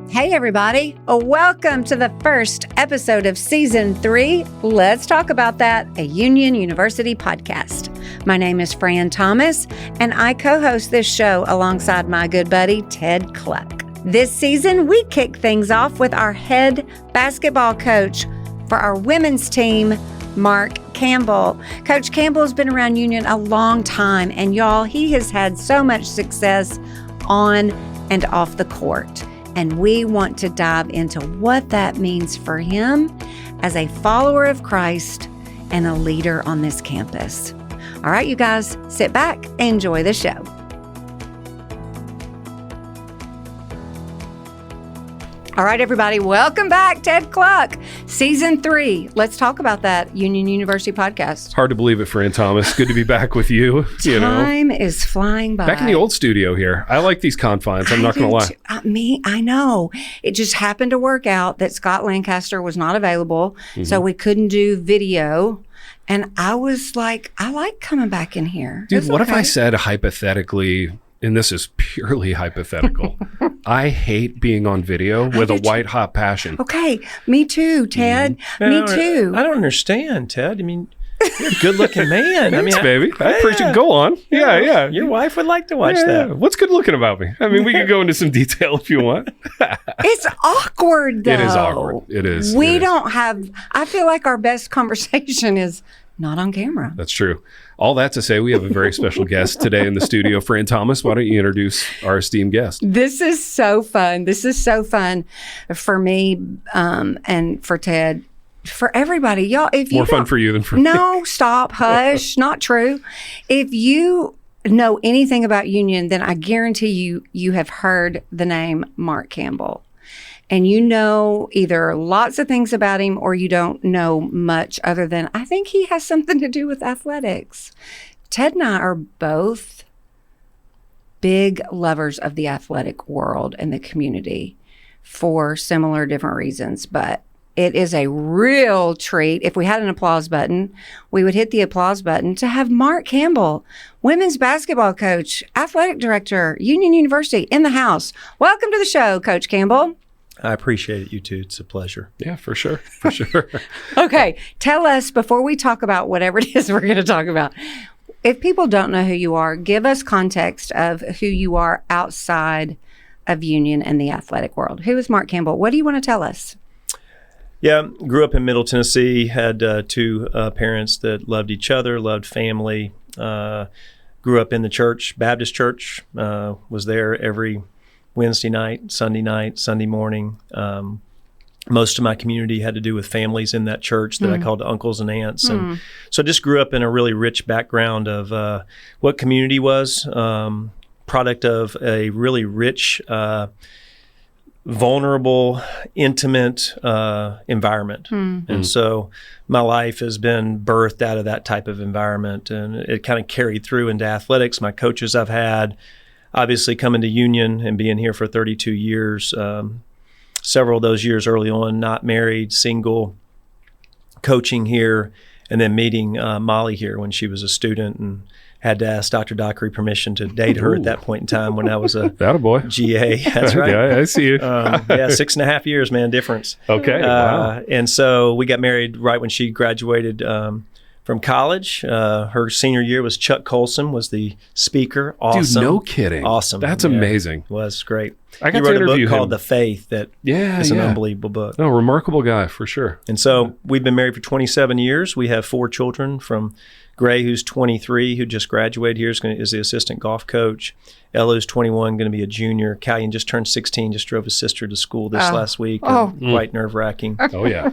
Hey, everybody. Welcome to the first episode of Season 3. Let's talk about that, a Union University podcast. My name is Fran Thomas, and I co-host this show alongside my good buddy, Ted Cluck. This season, we kick things off with our head basketball coach for our women's team, Mark Campbell. Coach Campbell has been around Union a long time, and y'all, he has had so much success on and off the court. And we want to dive into what that means for him as a follower of Christ and a leader on this campus. All right, you guys, sit back, enjoy the show. All right, everybody, welcome back, Ted Cluck, Season 3. Let's talk about that Union University podcast. Hard to believe it, Fran Thomas. Good to be back with you. Time is flying by. Back in the old studio here. I like these confines. I'm not going to lie. I know. It just happened to work out that Scott Lancaster was not available, so we couldn't do video. And I was like, I like coming back in here. Dude, what if I said hypothetically, and this is purely hypothetical, I hate being on video with a white hot passion. Okay, me too, Ted. Me too. I don't understand, Ted. I mean, you're a good-looking man. Thanks, baby. I appreciate it. Go on. Yeah. Your wife would like to watch that. What's good looking about me? I mean, we could go into some detail if you want. It's awkward, though. It is awkward. It is. I feel like our best conversation is not on camera. That's true. All that to say, we have a very special guest today in the studio. Fran Thomas, why don't you introduce our esteemed guest? This is so fun. This is so fun for me and for Ted, for everybody. Y'all, if you More fun for you than for me. No, stop, hush, not true. If you know anything about Union, then I guarantee you have heard the name Mark Campbell. And you know either lots of things about him or you don't know much other than I think he has something to do with athletics. Ted and I are both big lovers of the athletic world and the community for similar different reasons. But it is a real treat. If we had an applause button, we would hit the applause button to have Mark Campbell, women's basketball coach, athletic director, Union University, in the house. Welcome to the show, Coach Campbell. I appreciate it, you two. It's a pleasure. Yeah, for sure. For sure. Okay. Tell us, before we talk about whatever it is we're going to talk about, if people don't know who you are, give us context of who you are outside of Union and the athletic world. Who is Mark Campbell? What do you want to tell us? Yeah, grew up in Middle Tennessee, had two parents that loved each other, loved family, grew up in the church, Baptist church, was there every Wednesday night, Sunday morning. Most of my community had to do with families in that church that I called uncles and aunts. And so I just grew up in a really rich background of what community was, product of a really rich, vulnerable, intimate environment. And so my life has been birthed out of that type of environment. And it kind of carried through into athletics. My coaches I've had, obviously coming to Union and being here for 32 years, several of those years early on, not married, single, coaching here, and then meeting Molly here when she was a student and had to ask Dr. Dockery permission to date her at that point in time when I was a GA. That's right. Yeah, I see you. 6.5 years, man, difference. Okay, wow. And so we got married right when she graduated from college. Her senior year was Chuck Colson was the speaker. Awesome. Dude, no kidding. Awesome. That's amazing. It was great. I got he wrote to interview a book him. called The Faith that is an unbelievable book. No, remarkable guy for sure. And so we've been married for 27 years. We have 4 children from Gray, who's 23, who just graduated here, is the assistant golf coach. Ella's 21, going to be a junior. Callian just turned 16, just drove his sister to school this last week. Quite nerve-wracking. Oh, yeah.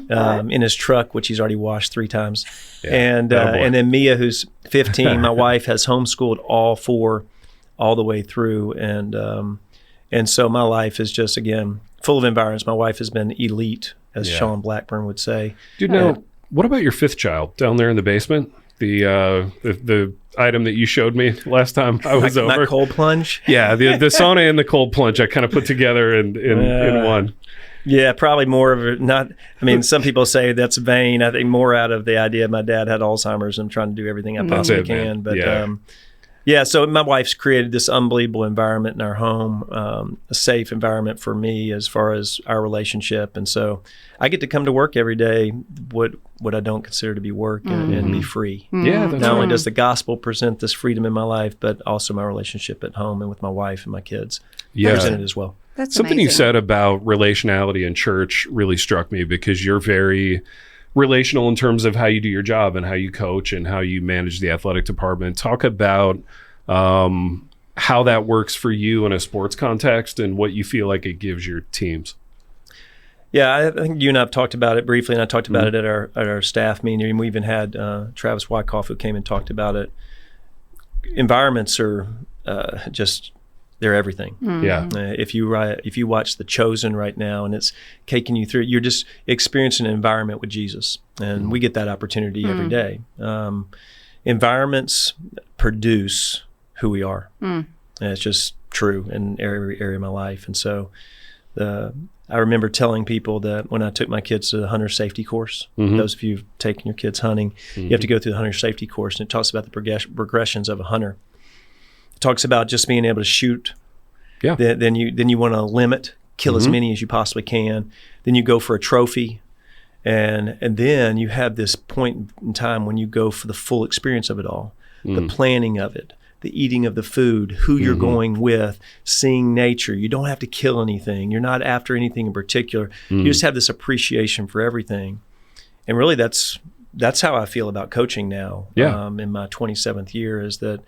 In his truck, which he's already washed 3 times. Yeah, and then Mia, who's 15, my wife has homeschooled all 4 all the way through. And so my life is just, again, full of environments. My wife has been elite, as Sean Blackburn would say. Dude, now, what about your 5th child down there in the basement? The item that you showed me last time I was over. My cold plunge? Yeah, the sauna and the cold plunge I kind of put together in one. Yeah, probably more of it. Not, I mean, some people say that's vain. I think more out of the idea my dad had Alzheimer's and I'm trying to do everything I possibly can. Man. But Yeah, so my wife's created this unbelievable environment in our home, a safe environment for me as far as our relationship. And so I get to come to work every day, what I don't consider to be work, and be free. Yeah, that's Not only right. does the gospel present this freedom in my life, but also my relationship at home and with my wife and my kids presented as well. That's Something you amazing. said about relationality in church really struck me, because you're very relational in terms of how you do your job and how you coach and how you manage the athletic department. Talk about how that works for you in a sports context and what you feel like it gives your teams. Yeah, I think you and I have talked about it briefly, and I talked about it at our staff meeting. And we even had Travis Wyckoff, who came and talked about it. Environments are they're everything. Yeah. If you watch The Chosen right now, and it's taking you through, you're just experiencing an environment with Jesus, and we get that opportunity every day. Environments produce who we are, and it's just true in every area of my life. And so, I remember telling people that when I took my kids to the hunter safety course, those of you who've taken your kids hunting, you have to go through the hunter safety course, and it talks about the progressions of a hunter. It talks about just being able to shoot. Yeah. Then you want to limit, kill as many as you possibly can. Then you go for a trophy, and then you have this point in time when you go for the full experience of it all, the planning of it, the eating of the food, who you're going with, seeing nature. You don't have to kill anything. You're not after anything in particular. You just have this appreciation for everything. And really, that's how I feel about coaching now. Yeah. In my 27th year, is that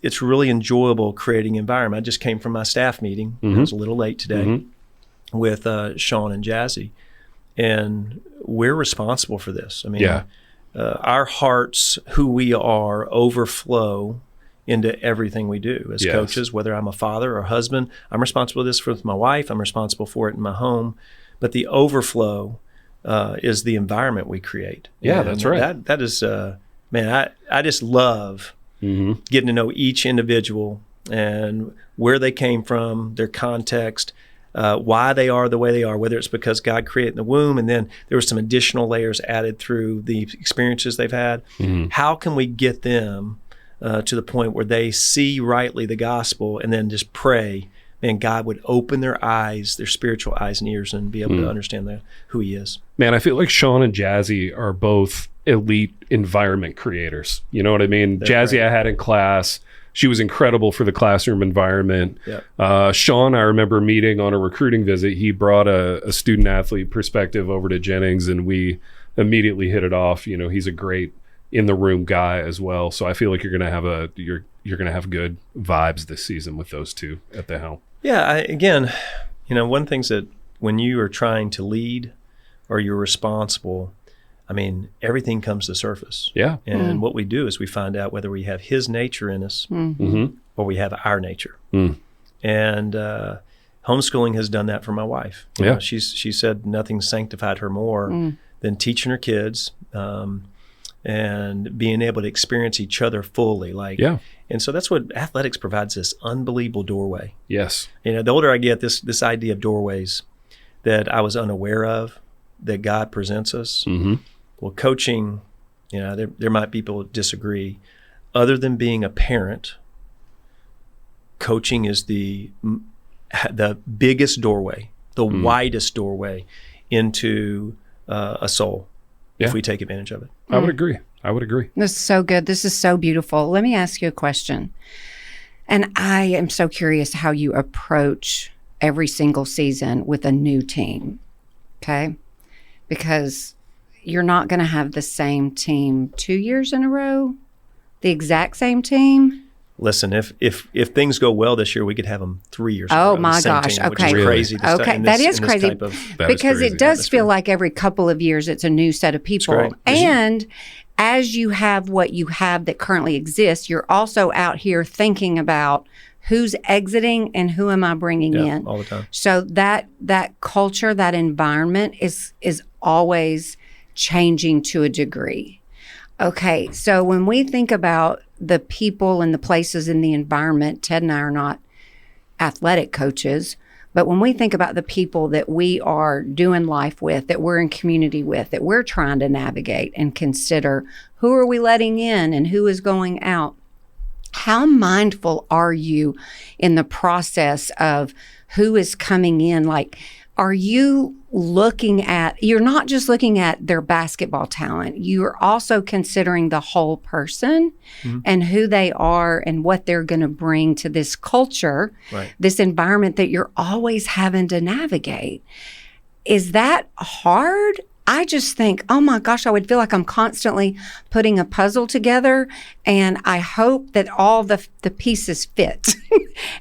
it's really enjoyable creating environment. I just came from my staff meeting. I was a little late today with Sean and Jazzy, and we're responsible for this. I mean, our hearts, who we are, overflow into everything we do as coaches. Whether I'm a father or husband, I'm responsible for this with my wife. I'm responsible for it in my home, but the overflow is the environment we create. Yeah, and that's right. That is, man, I just love getting to know each individual and where they came from, their context, why they are the way they are, whether it's because God created in the womb and then there were some additional layers added through the experiences they've had. How can we get them to the point where they see rightly the gospel, and then just pray, man, God would open their eyes, their spiritual eyes and ears, and be able to understand who he is. Man, I feel like Sean and Jazzy are both elite environment creators. You know what I mean? Jazzy, great. I had in class. She was incredible for the classroom environment. Yep. Sean, I remember meeting on a recruiting visit. He brought a student athlete perspective over to Jennings, and we immediately hit it off. You know, he's a great in the room guy as well. So I feel like you're gonna have good vibes this season with those two at the helm. Yeah. Again, one of the things that when you are trying to lead or you're responsible, I mean, everything comes to the surface. Yeah. And what we do is we find out whether we have his nature in us or we have our nature. And homeschooling has done that for my wife. You know, she said nothing sanctified her more than teaching her kids and being able to experience each other fully. And so that's what athletics provides, this unbelievable doorway. Yes. The older I get, this idea of doorways that I was unaware of, that God presents us. Well, coaching, there might be people that disagree. Other than being a parent, coaching is the biggest doorway, the widest doorway into a soul, if we take advantage of it. I would agree. This is so good. This is so beautiful. Let me ask you a question. And I am so curious how you approach every single season with a new team, okay? Because you're not going to have the same team 2 years in a row, the exact same team. Listen, if things go well this year, we could have them 3 years in a row. Oh my gosh! Team, Okay, which is crazy. That is crazy because it does feel like every couple of years it's a new set of people. And as you have what you have that currently exists, you're also out here thinking about who's exiting and who am I bringing in all the time. So that culture, that environment is always changing to a degree. Okay, so when we think about the people and the places in the environment, Ted and I are not athletic coaches, but when we think about the people that we are doing life with, that we're in community with, that we're trying to navigate and consider, who are we letting in and who is going out? How mindful are you in the process of who is coming in? Like, are you you're not just looking at their basketball talent, you're also considering the whole person and who they are and what they're going to bring to this culture, this environment that you're always having to navigate. Is that hard? I just think, oh my gosh, I would feel like I'm constantly putting a puzzle together, and I hope that all the pieces fit.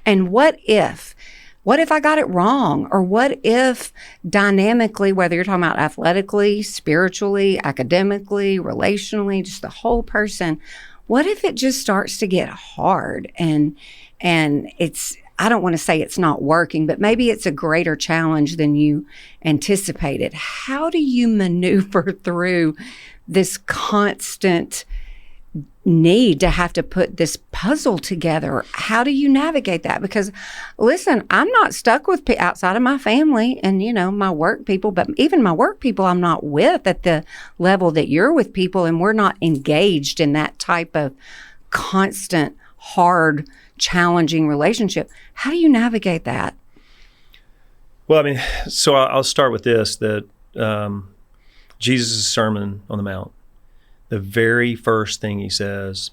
And what if I got it wrong? Or what if dynamically, whether you're talking about athletically, spiritually, academically, relationally, just the whole person, what if it just starts to get hard and it's, I don't want to say it's not working, but maybe it's a greater challenge than you anticipated. How do you maneuver through this constant need to have to put this puzzle together? How do you navigate that? Because listen, I'm not stuck with outside of my family and, my work people, but even my work people I'm not with at the level that you're with people, and we're not engaged in that type of constant, hard, challenging relationship. How do you navigate that? Well, so I'll start with this, that Jesus' Sermon on the Mount, the very first thing he says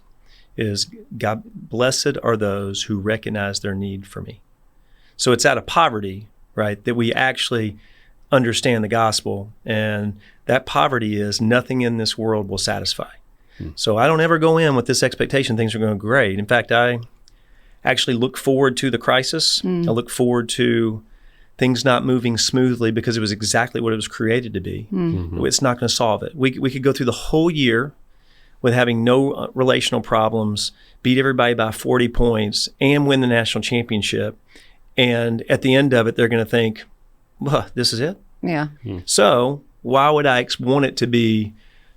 is, God, blessed are those who recognize their need for me. So it's out of poverty, right, that we actually understand the gospel. And that poverty is nothing in this world will satisfy. So I don't ever go in with this expectation things are going great. In fact, I actually look forward to the crisis. I look forward to things not moving smoothly, because it was exactly what it was created to be. It's not going to solve it. We could go through the whole year with having no relational problems, beat everybody by 40 points, and win the national championship. And at the end of it, they're going to think, well, this is it? Yeah. So why would I want it to be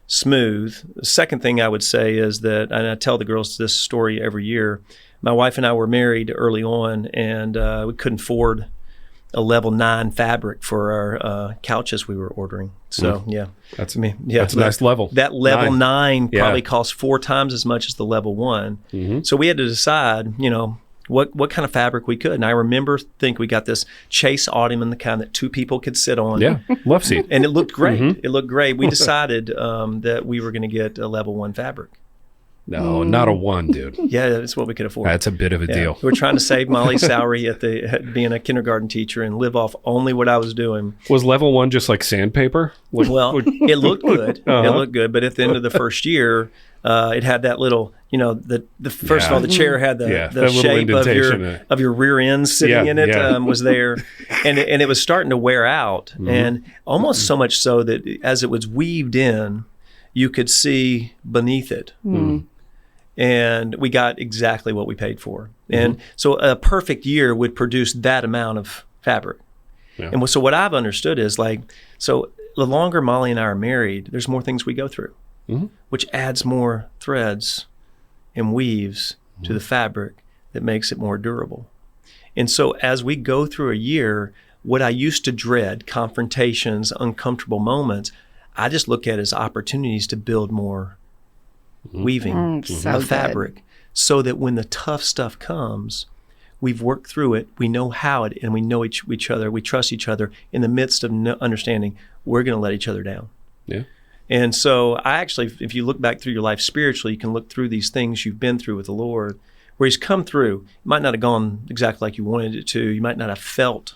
smooth? The second thing I would say is that, and I tell the girls this story every year, my wife and I were married early on, and we couldn't afford a level 9 fabric for our couches we were ordering. So that's a nice level. That level 9 probably costs 4 times as much as the level 1. So we had to decide, what kind of fabric we could. And I remember we got this Chase Ottoman, the kind that 2 people could sit on. Yeah, love seat. And it looked great. It looked great. We decided that we were going to get a level 1 fabric. No, not a 1, dude. Yeah, that's what we could afford. That's a bit of a deal. We're trying to save Molly's salary at being a kindergarten teacher and live off only what I was doing. Was level 1 just like sandpaper? Well, it looked good. It looked good. But at the end of the first year, it had that little, first of all, the chair had the shape of your rear end sitting in it was there. And it was starting to wear out. And almost so much so that as it was weaved in, you could see beneath it. And we got exactly what we paid for. And so a perfect year would produce that amount of fabric. Yeah. And so what I've understood is so the longer Molly and I are married, there's more things we go through, which adds more threads and weaves to the fabric that makes it more durable. And so as we go through a year, what I used to dread, confrontations, uncomfortable moments, I just look at as opportunities to build more weaving of fabric, so that when the tough stuff comes, we've worked through it, we know how it, and we know each other, we trust each other in the midst of understanding we're going to let each other down. Yeah. And so I actually, if you look back through your life spiritually, you can look through these things you've been through with the Lord, where he's come through. It might not have gone exactly like you wanted it to, you might not have felt,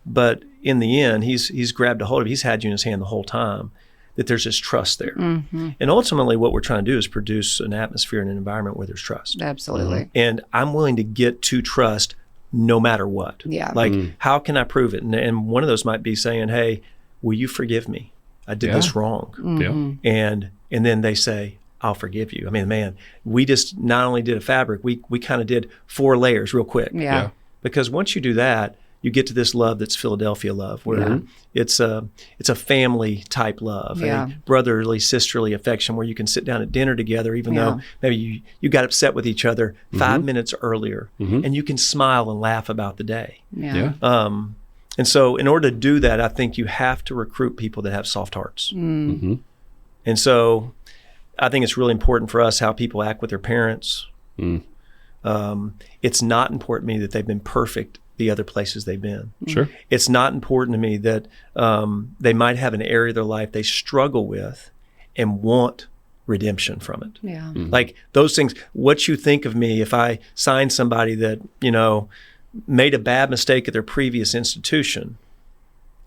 but in the end, he's grabbed a hold of it, he's had you in his hand the whole time. That there's this trust there. And ultimately what we're trying to do is produce an atmosphere and an environment where there's trust. Absolutely. And I'm willing to get to trust no matter what. Yeah. How can I prove it? And one of those might be saying, hey, will you forgive me? I did this wrong. And then they say, I'll forgive you. Man, we just not only did a fabric, we kind of did 4 layers real quick. Yeah. Because once you do that, you get to this love that's Philadelphia love, where it's a family type love, a brotherly, sisterly affection, where you can sit down at dinner together, even though maybe you got upset with each other 5 minutes earlier, and you can smile and laugh about the day. And so in order to do that, I think you have to recruit people that have soft hearts. And so I think it's really important for us how people act with their parents, It's not important to me that they've been perfect the other places they've been. Sure. It's not important to me that they might have an area of their life they struggle with and want redemption from it. Yeah. Like those things, what you think of me if I sign somebody that, made a bad mistake at their previous institution,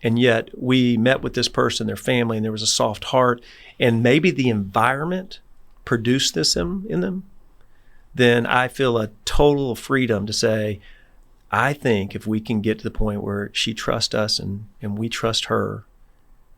and yet we met with this person, their family, and there was a soft heart, and maybe the environment produced this in them, then I feel a total freedom to say, I think if we can get to the point where she trusts us and we trust her,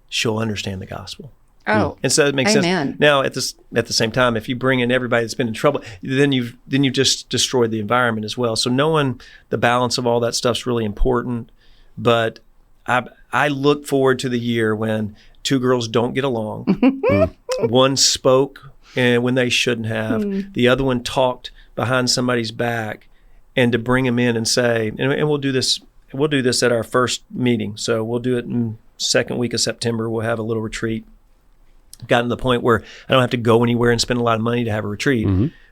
she'll understand the gospel. Oh, and so it makes amen. sense. Now, at the same time, if you bring in everybody that's been in trouble, then you've just destroyed the environment as well. So knowing the balance of all that stuff's really important. But I look forward to the year when two girls don't get along. One spoke when they shouldn't have. The other one talked behind somebody's back, and to bring them in and say, and we'll do this. We'll do this at our first meeting. So we'll do it in second week of September. We'll have a little retreat. Gotten to the point where I don't have to go anywhere and spend a lot of money to have a retreat.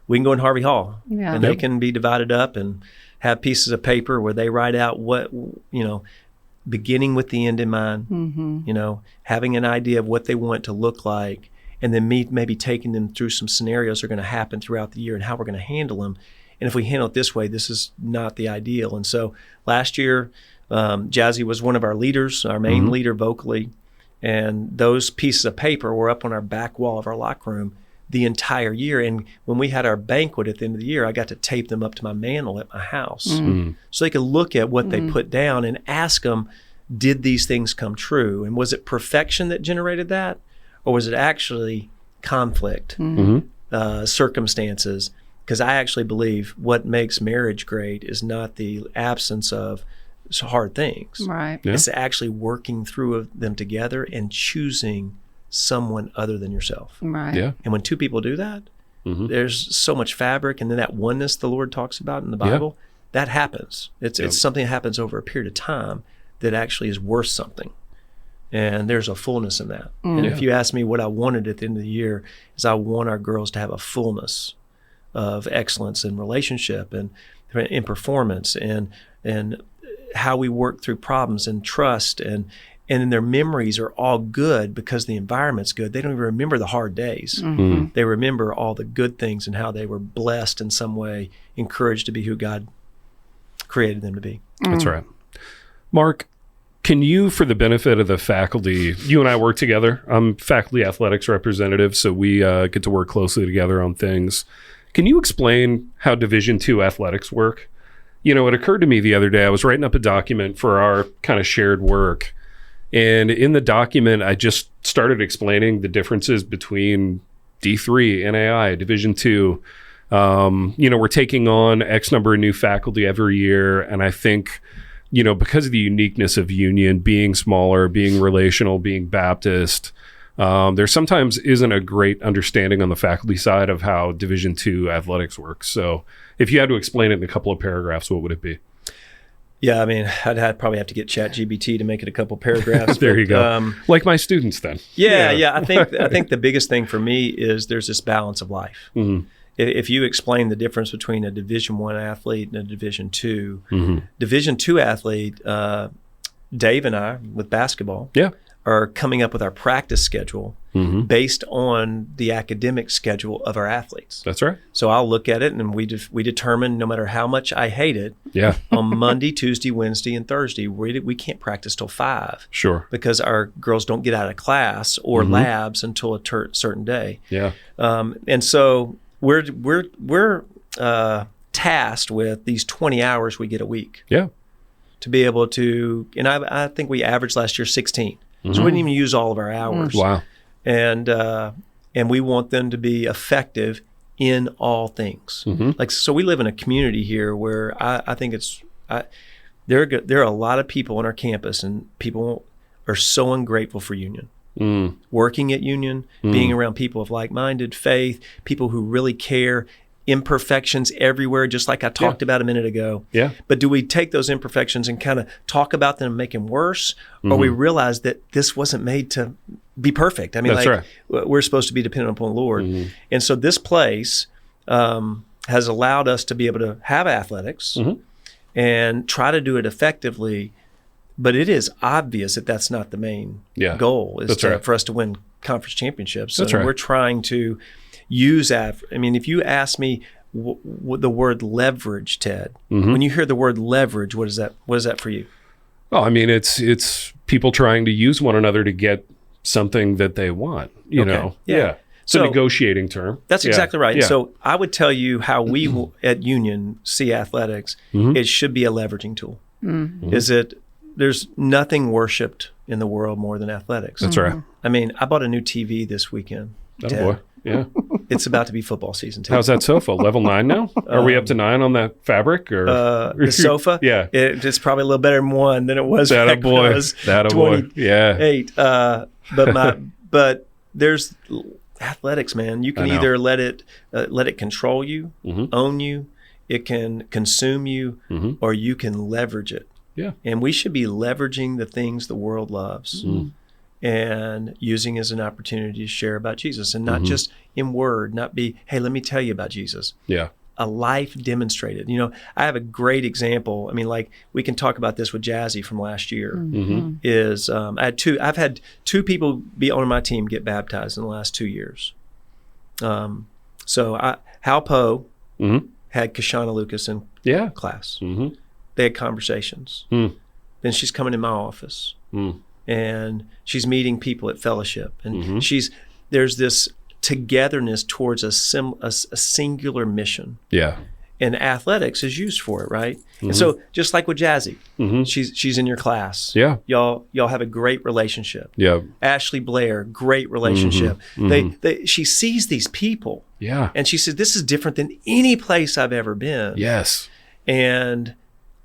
We can go in Harvey Hall, and they can be divided up and have pieces of paper where they write out what, beginning with the end in mind, having an idea of what they want it to look like, and then maybe taking them through some scenarios that are going to happen throughout the year and how we're going to handle them. And if we handle it this way, this is not the ideal. And so last year, Jazzy was one of our leaders, our main leader vocally. And those pieces of paper were up on our back wall of our locker room the entire year. And when we had our banquet at the end of the year, I got to tape them up to my mantle at my house so they could look at what they put down and ask them, did these things come true? And was it perfection that generated that? Or was it actually conflict, circumstances? Because I actually believe what makes marriage great is not the absence of hard things. Right. Yeah. It's actually working through them together and choosing someone other than yourself. Right. Yeah. And when two people do that, there's so much fabric, and then that oneness the Lord talks about in the Bible, that happens. It's something that happens over a period of time that actually is worth something. And there's a fullness in that. And if you ask me what I wanted at the end of the year, is I want our girls to have a fullness of excellence in relationship and in performance and how we work through problems and trust and their memories are all good because the environment's good. They don't even remember the hard days. They remember all the good things and how they were blessed in some way, encouraged to be who God created them to be. That's right. Mark, can you, for the benefit of the faculty, you and I work together. I'm faculty athletics representative, so we get to work closely together on things. Can you explain how Division II athletics work? It occurred to me the other day, I was writing up a document for our kind of shared work. And in the document, I just started explaining the differences between D3, NAI, Division II. We're taking on X number of new faculty every year. And I think, because of the uniqueness of Union, being smaller, being relational, being Baptist, there sometimes isn't a great understanding on the faculty side of how Division II athletics works. So if you had to explain it in a couple of paragraphs, what would it be? Yeah, I mean, I'd probably have to get ChatGPT to make it a couple paragraphs. There you go. Like my students then. Yeah. I think the biggest thing for me is there's this balance of life. If you explain the difference between a Division I athlete and a Division II, Division II athlete, Dave and I, with basketball, are coming up with our practice schedule based on the academic schedule of our athletes. That's right. So I'll look at it and we determine, no matter how much I hate it, on Monday, Tuesday, Wednesday, and Thursday, we can't practice till 5. Sure. Because our girls don't get out of class or labs until a certain day. Yeah. And so we're tasked with these 20 hours we get a week. Yeah. To be able to, and I think we averaged last year 16. So we didn't even use all of our hours. Wow. And we want them to be effective in all things. So we live in a community here where I think there are a lot of people on our campus, and people are so ungrateful for Union. Working at Union, being around people of like-minded faith, people who really care. Imperfections everywhere, just like I talked about a minute ago. Yeah. But do we take those imperfections and kind of talk about them and make them worse? Or we realize that this wasn't made to be perfect? I mean, we're supposed to be dependent upon the Lord. And so this place, has allowed us to be able to have athletics and try to do it effectively. But it is obvious that that's not the main goal, is for us to win conference championships. That's We're trying to use if you ask me the word leverage, Ted, when you hear the word leverage, what is that for you? Oh, I mean, it's people trying to use one another to get something that they want, you know? Yeah. It's a negotiating term. That's exactly right. Yeah. So I would tell you how we at Union see athletics. It should be a leveraging tool. There's nothing worshipped in the world more than athletics. That's right. I mean, I bought a new TV this weekend. Oh, boy. Yeah. It's about to be football season, too. How's that sofa? Level 9 now? Are we up to 9 on that fabric? Or the sofa? Yeah. It's probably a little better than 1 than it was that back when I was 28. But there's athletics, man. You can either let it control you, own you, it can consume you, or you can leverage it. Yeah. And we should be leveraging the things the world loves and using as an opportunity to share about Jesus, and not just in word, not be, hey, let me tell you about Jesus. Yeah. A life demonstrated. You know, I have a great example. I mean, like, we can talk about this with Jazzy from last year. I've had two people be on my team get baptized in the last 2 years. Hal Poe had Kashana Lucas in class. They had conversations. Then she's coming in my office, and she's meeting people at fellowship, and there's this togetherness towards a singular mission. Yeah. And athletics is used for it, right? And so, just like with Jazzy, she's in your class. Yeah. Y'all have a great relationship. Yeah. Ashley Blair, great relationship. She sees these people. Yeah. And she says, this is different than any place I've ever been. Yes. And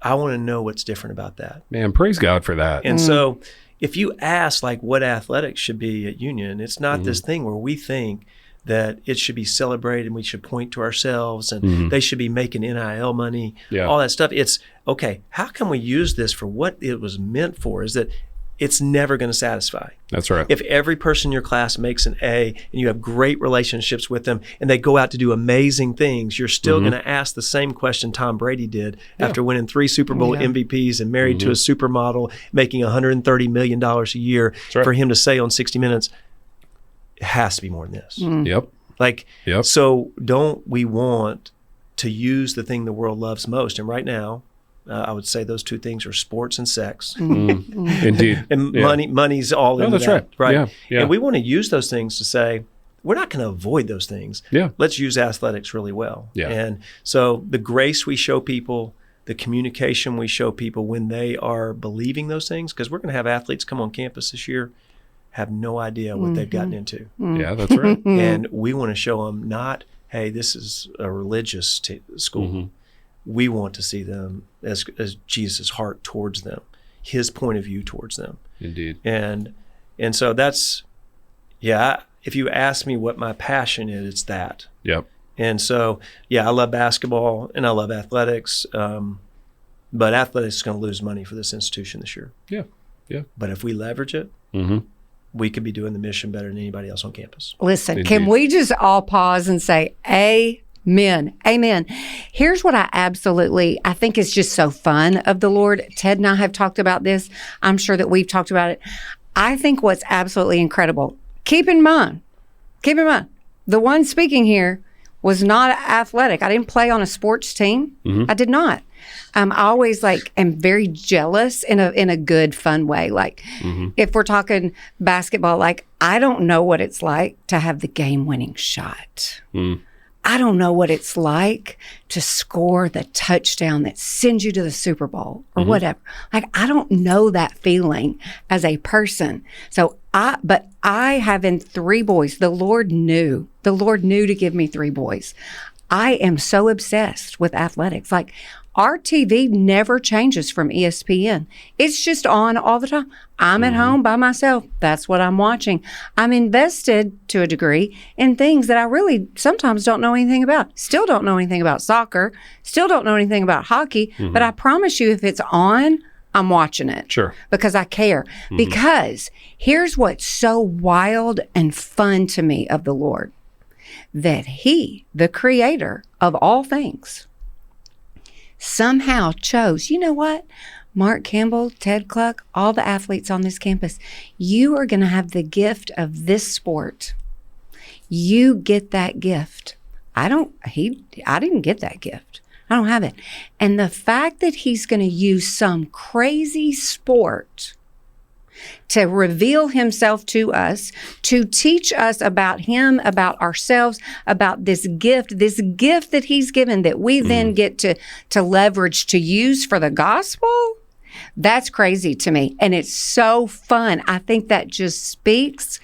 I want to know what's different about that. Man, praise God for that. And so, if you ask like what athletics should be at Union, it's not this thing where we think that it should be celebrated and we should point to ourselves and they should be making NIL money, all that stuff. It's, okay, how can we use this for what it was meant for? Is that it's never going to satisfy. That's right. If every person in your class makes an A and you have great relationships with them and they go out to do amazing things, you're still going to ask the same question Tom Brady did after winning 3 Super Bowl MVPs and married to a supermodel, making $130 million a year, for him to say on 60 Minutes, it has to be more than this. Yep. So don't we want to use the thing the world loves most? And right now, I would say those two things are sports and sex. Indeed. And money's all in that's that. Right. Yeah. And we want to use those things to say, we're not going to avoid those things. Yeah. Let's use athletics really well. Yeah. And so the grace we show people, the communication we show people when they are believing those things, because we're going to have athletes come on campus this year, have no idea what they've gotten into. Yeah, that's right. And we want to show them not, hey, this is a religious school. We want to see them as Jesus' heart towards them, his point of view towards them. Indeed. And so that's, if you ask me what my passion is, it's that. Yep. And so, I love basketball and I love athletics, but athletics is going to lose money for this institution this year. Yeah. But if we leverage it, we could be doing the mission better than anybody else on campus. Listen, Indeed. Can we just all pause and say, Amen. Amen. Here's what I think is just so fun of the Lord. Ted and I have talked about this. I'm sure that we've talked about it. I think what's absolutely incredible, keep in mind, the one speaking here was not athletic. I didn't play on a sports team. I did not. I always am very jealous in a good, fun way. If we're talking basketball, I don't know what it's like to have the game-winning shot. I don't know what it's like to score the touchdown that sends you to the Super Bowl or whatever. I don't know that feeling as a person. But I having 3 boys, the Lord knew to give me 3 boys. I am so obsessed with athletics. Our TV never changes from ESPN. It's just on all the time. I'm at home by myself. That's what I'm watching. I'm invested to a degree in things that I really sometimes don't know anything about. Still don't know anything about soccer. Still don't know anything about hockey. But I promise you, if it's on, I'm watching it. Sure. Because I care. Because here's what's so wild and fun to me of the Lord. that he, the creator of all things, somehow chose, you know what? Mark Campbell, Ted Cluck, all the athletes on this campus, you are going to have the gift of this sport. You get that gift. I didn't get that gift. I don't have it. And the fact that he's going to use some crazy sport to reveal himself to us, to teach us about him, about ourselves, about this gift that he's given that we then get to leverage to use for the gospel. That's crazy to me. And it's so fun. I think that just speaks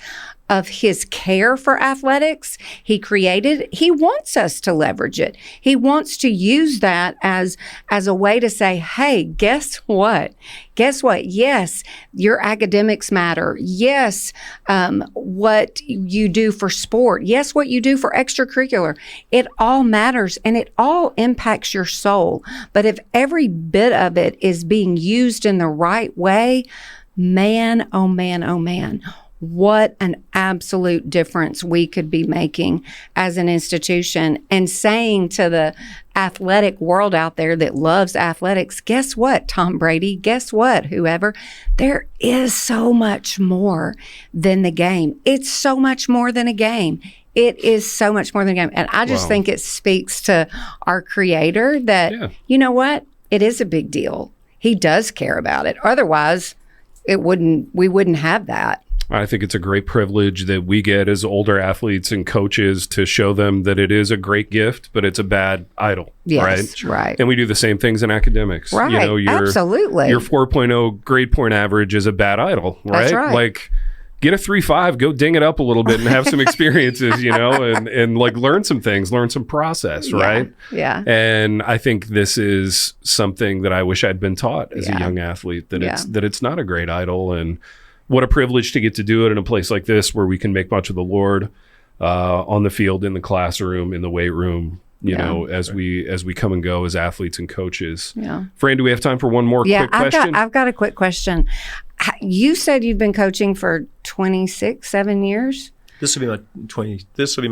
of his care for athletics. He wants us to leverage it. He wants to use that as a way to say, hey, guess what? Guess what? Yes, your academics matter. Yes, what you do for sport. Yes, what you do for extracurricular. It all matters and it all impacts your soul. But if every bit of it is being used in the right way, man, oh man, oh man, what an absolute difference we could be making as an institution, and saying to the athletic world out there that loves athletics, guess what, Tom Brady? Guess what, whoever? There is so much more than the game. It's so much more than a game. It is so much more than a game. And I just think it speaks to our creator that, you know what? It is a big deal. He does care about it. Otherwise, we wouldn't have that. I think it's a great privilege that we get as older athletes and coaches to show them that it is a great gift, but it's a bad idol. Yes, right? And we do the same things in academics. Right, absolutely. Your 4.0 grade point average is a bad idol, right? That's right. Like, get a 3.5, go ding it up a little bit and have some experiences, and like learn some things, learn some process, right? Yeah. And I think this is something that I wish I'd been taught as a young athlete, that it's not a great idol. And what a privilege to get to do it in a place like this where we can make much of the Lord on the field, in the classroom, in the weight room, as we come and go as athletes and coaches. Yeah. Fran, do we have time for one more quick question? I've got a quick question. You said you've been coaching for 7 years? This will be my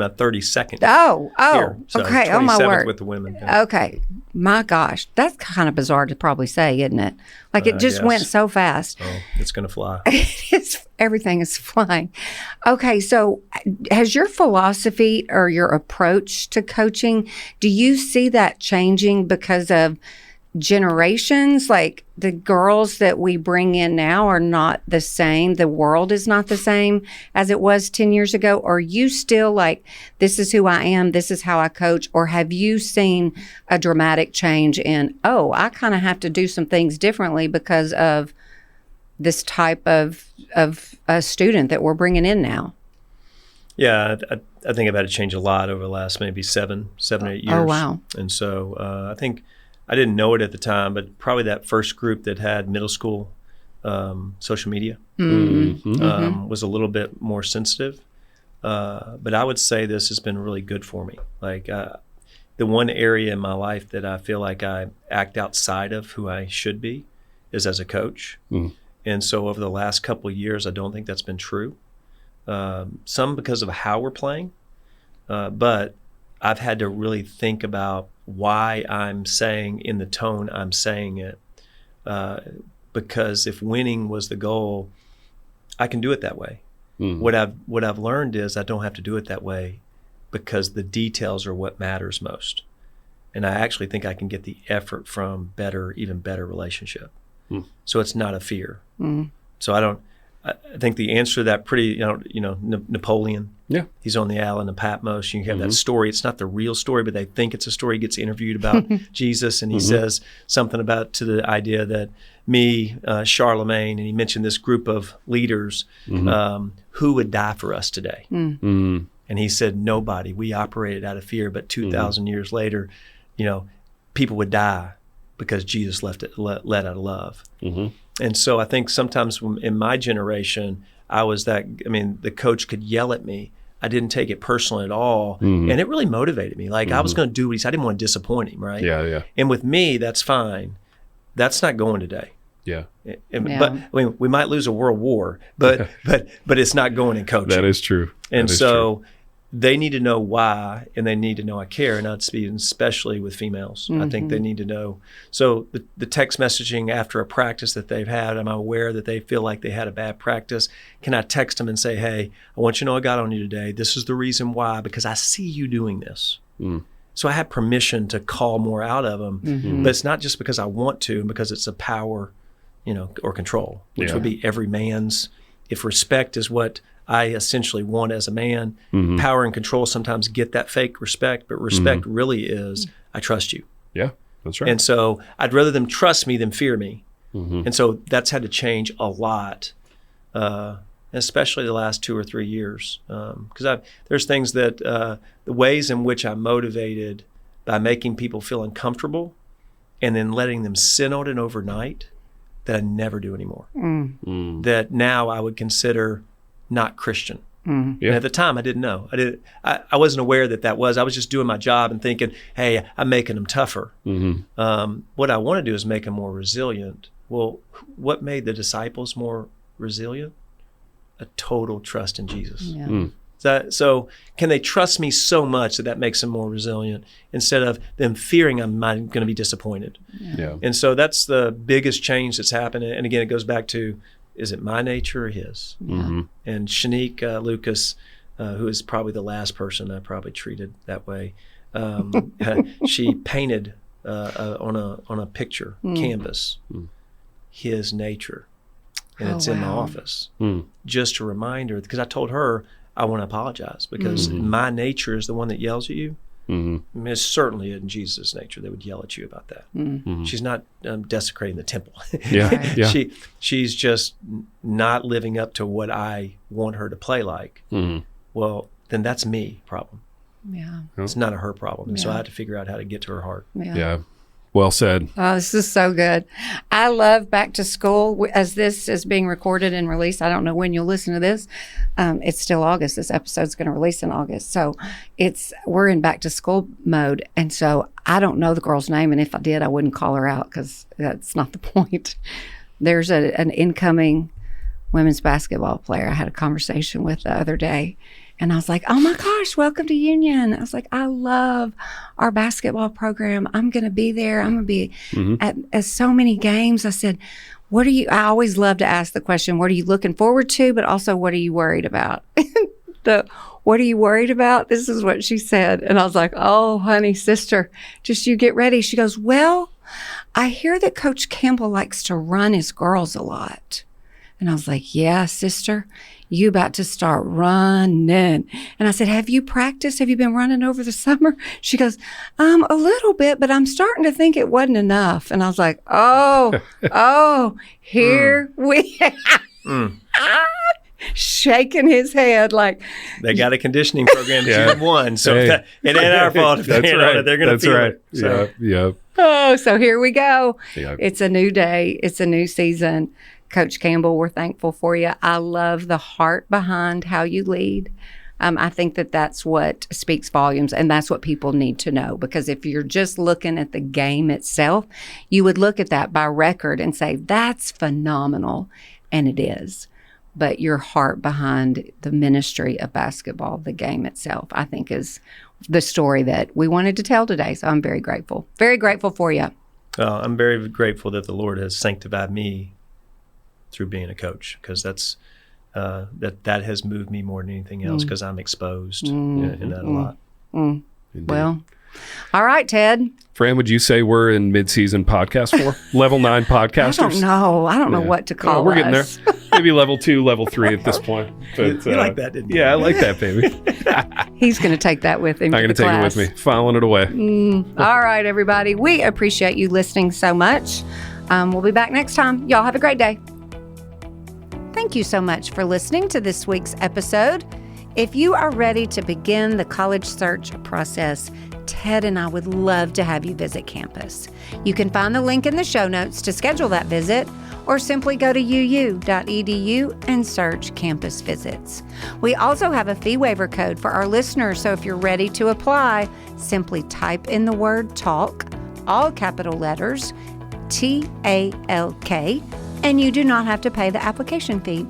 32nd. Oh, year, so okay. Oh, my word. With the women. Yeah. Okay. My gosh. That's kind of bizarre to probably say, isn't it? Like it just went so fast. Oh, it's going to fly. Everything is flying. Okay. So has your philosophy or your approach to coaching, do you see that changing because of generations? Like the girls that we bring in now are not the same. The world is not the same as it was 10 years ago. Or are you still like, this is who I am, this is how I coach? Or have you seen a dramatic change in, I kind of have to do some things differently because of this type of a student that we're bringing in now? Yeah, I think I've had to change a lot over the last maybe 7 or 8 years. Oh, wow. And so I think I didn't know it at the time, but probably that first group that had middle school social media was a little bit more sensitive. But I would say this has been really good for me. Like the one area in my life that I feel like I act outside of who I should be is as a coach. And so over the last couple of years, I don't think that's been true. Some because of how we're playing, but I've had to really think about why I'm saying in the tone I'm saying it. Because if winning was the goal, I can do it that way. What I've learned is I don't have to do it that way because the details are what matters most. And I actually think I can get the effort from even better relationship. So it's not a fear. So I think the answer to that pretty, Napoleon. Yeah. He's on the island of Patmos. You have that story. It's not the real story, but they think it's a story. He gets interviewed about Jesus, and he says something to the idea that Charlemagne, and he mentioned this group of leaders who would die for us today. And he said, nobody. We operated out of fear, but 2,000 years later, people would die because Jesus led out of love. And so I think sometimes in my generation, the coach could yell at me. I didn't take it personally at all. And it really motivated me. Like I was going to do what he said. I didn't want to disappoint him, right? Yeah. And with me, that's fine. That's not going today. Yeah. But we might lose a world war, but it's not going in coaching. That is true. And so they need to know why, and they need to know I care, and I'd speak especially with females. I think they need to know. So the text messaging after a practice that they've had, am I aware that they feel like they had a bad practice? Can I text them and say, hey, I want you to know I got on you today. This is the reason why, because I see you doing this. So I have permission to call more out of them, but it's not just because I want to, because it's a power, or control, which would be every man's. If respect is what I essentially want as a man, power and control sometimes get that fake respect, but respect really is, I trust you. Yeah, that's right. And so I'd rather them trust me than fear me. And so that's had to change a lot, especially the last 2 or 3 years. Because there's things that, the ways in which I'm motivated by making people feel uncomfortable and then letting them sit on it overnight, that I never do anymore. That now I would consider not Christian. And at the time, I didn't know. I wasn't aware that was. I was just doing my job and thinking, hey, I'm making them tougher. What I want to do is make them more resilient. Well, what made the disciples more resilient? A total trust in Jesus. So can they trust me so much that makes them more resilient instead of them fearing I'm going to be disappointed? And so that's the biggest change that's happened. And again, it goes back to, is it my nature or his? And Shanique Lucas, who is probably the last person I probably treated that way, she painted on a picture, canvas, his nature. And it's in my office. Just a reminder, because I told her, I want to apologize because my nature is the one that yells at you. I mean, it's certainly in Jesus' nature they would yell at you about that. She's not desecrating the temple. She's just not living up to what I want her to play like. Well, then that's me problem. It's not a her problem. And so I had to figure out how to get to her heart. Well said. Oh, this is so good. I love Back to School. As this is being recorded and released, I don't know when you'll listen to this. It's still August. This episode's going to release in August. So we're in Back to School mode. And so I don't know the girl's name. And if I did, I wouldn't call her out because that's not the point. There's an incoming women's basketball player I had a conversation with the other day. And I was like, oh my gosh, welcome to Union. I was like, I love our basketball program. I'm going to be there. I'm going to be at so many games. I said, I always love to ask the question, what are you looking forward to? But also, what are you worried about? What are you worried about? This is what she said. And I was like, oh, honey, sister, just you get ready. She goes, well, I hear that Coach Campbell likes to run his girls a lot. And I was like, yeah, sister, you about to start running. And I said, have you practiced? Have you been running over the summer? She goes, a little bit, but I'm starting to think it wasn't enough. And I was like, here we shaking his head like. They got a conditioning program that you won. So it ain't our fault if they ain't on it. They're going to feel it. So. Oh, so here we go. It's a new day. It's a new season. Coach Campbell, we're thankful for you. I love the heart behind how you lead. I think that's what speaks volumes, and that's what people need to know. Because if you're just looking at the game itself, you would look at that by record and say, that's phenomenal, and it is. But your heart behind the ministry of basketball, the game itself, I think is the story that we wanted to tell today. So I'm very grateful. Very grateful for you. I'm very grateful that the Lord has sanctified me through being a coach, because that's that has moved me more than anything else, because I'm exposed in that a lot. Well, all right, Ted. Fran, would you say we're in mid-season podcast for level 9 podcasters? I don't know what to call we're getting there. Maybe level 2, level 3 at this point. But, you like that, didn't you? Yeah, I like that, baby. He's going to take that with him. I'm going to take it with me, filing it away. All right, everybody. We appreciate you listening so much. We'll be back next time. Y'all have a great day. Thank you so much for listening to this week's episode. If you are ready to begin the college search process, Ted and I would love to have you visit campus. You can find the link in the show notes to schedule that visit, or simply go to uu.edu and search campus visits. We also have a fee waiver code for our listeners, so if you're ready to apply, simply type in the word TALK, all capital letters, TALK, and you do not have to pay the application fee.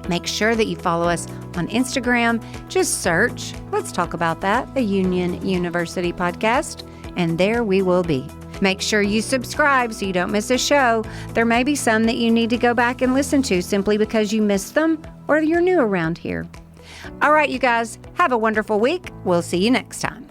Make sure that you follow us On Instagram, just search, Let's Talk About That, a Union University podcast, and there we will be. Make sure you subscribe so you don't miss a show. There may be some that you need to go back and listen to simply because you missed them or you're new around here. All right, you guys, have a wonderful week. We'll see you next time.